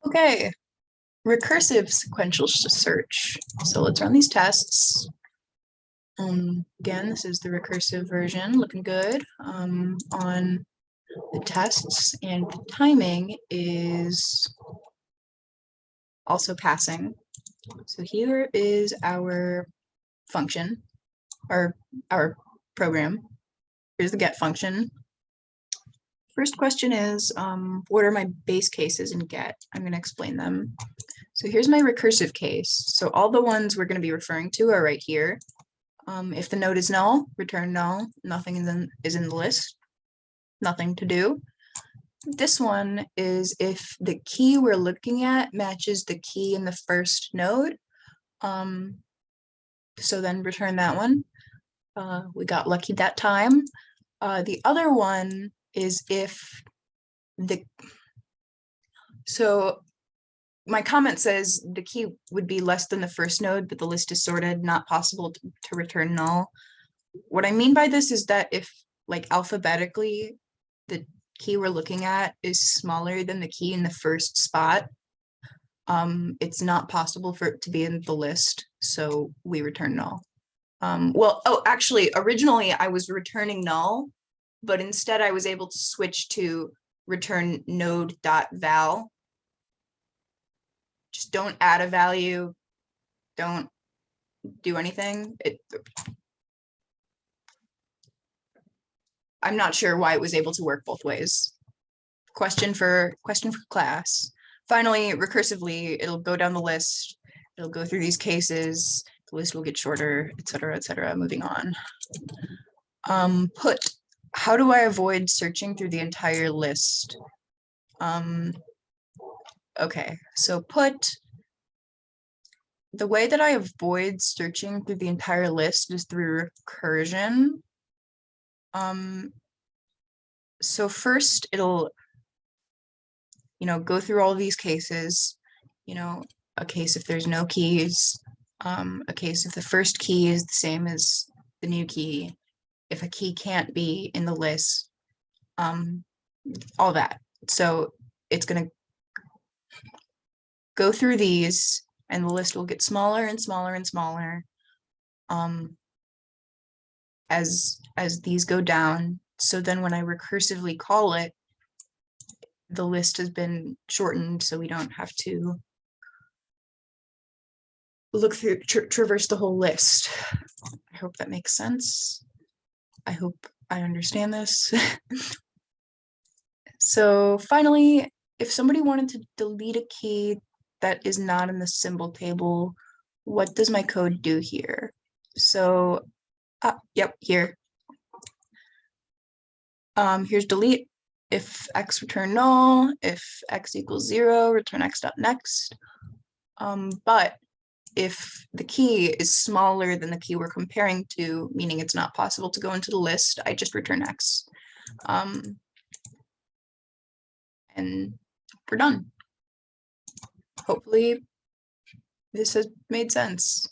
Okay, recursive sequential search. So let's run these tests. Again, this is the recursive version, looking good on the tests, and the timing is also passing. So here is our function, or our program. Here's the get function. First question is, what are my base cases in get? I'm going to explain them. So here's my recursive case. So all the ones we're going to be referring to are right here. If the node is null, return null. Nothing is in the list. Nothing to do. This one is if the key we're looking at matches the key in the first node. So then return that one. We got lucky that time. The other one is if so my comment says the key would be less than the first node, but the list is sorted, not possible to return null. What I mean by this is that if, like, alphabetically, the key we're looking at is smaller than the key in the first spot, it's not possible for it to be in the list, so we return null. Actually, originally I was returning null, but instead I was able to switch to return node.val. Just don't add a value, don't do anything. I'm not sure why it was able to work both ways. Question for class. Finally, recursively, it'll go down the list. It'll go through these cases. The list will get shorter, etc., etc. Moving on. Put. How do I avoid searching through the entire list? Okay, so put. The way that I avoid searching through the entire list is through recursion. So first it'll, go through all these cases, a case if there's no keys, a case if the first key is the same as the new key, if a key can't be in the list, all that. So it's going to go through these, and the list will get smaller and smaller and smaller as these go down. So then when I recursively call it, the list has been shortened, so we don't have to look through, traverse the whole list. I hope that makes sense. I hope I understand this. So finally, if somebody wanted to delete a key that is not in the symbol table, what does my code do here? So, yep, here. Here's delete. If x return null, if x equals 0, return x.next. But if the key is smaller than the key we're comparing to, meaning it's not possible to go into the list, I just return x. And we're done. Hopefully this has made sense.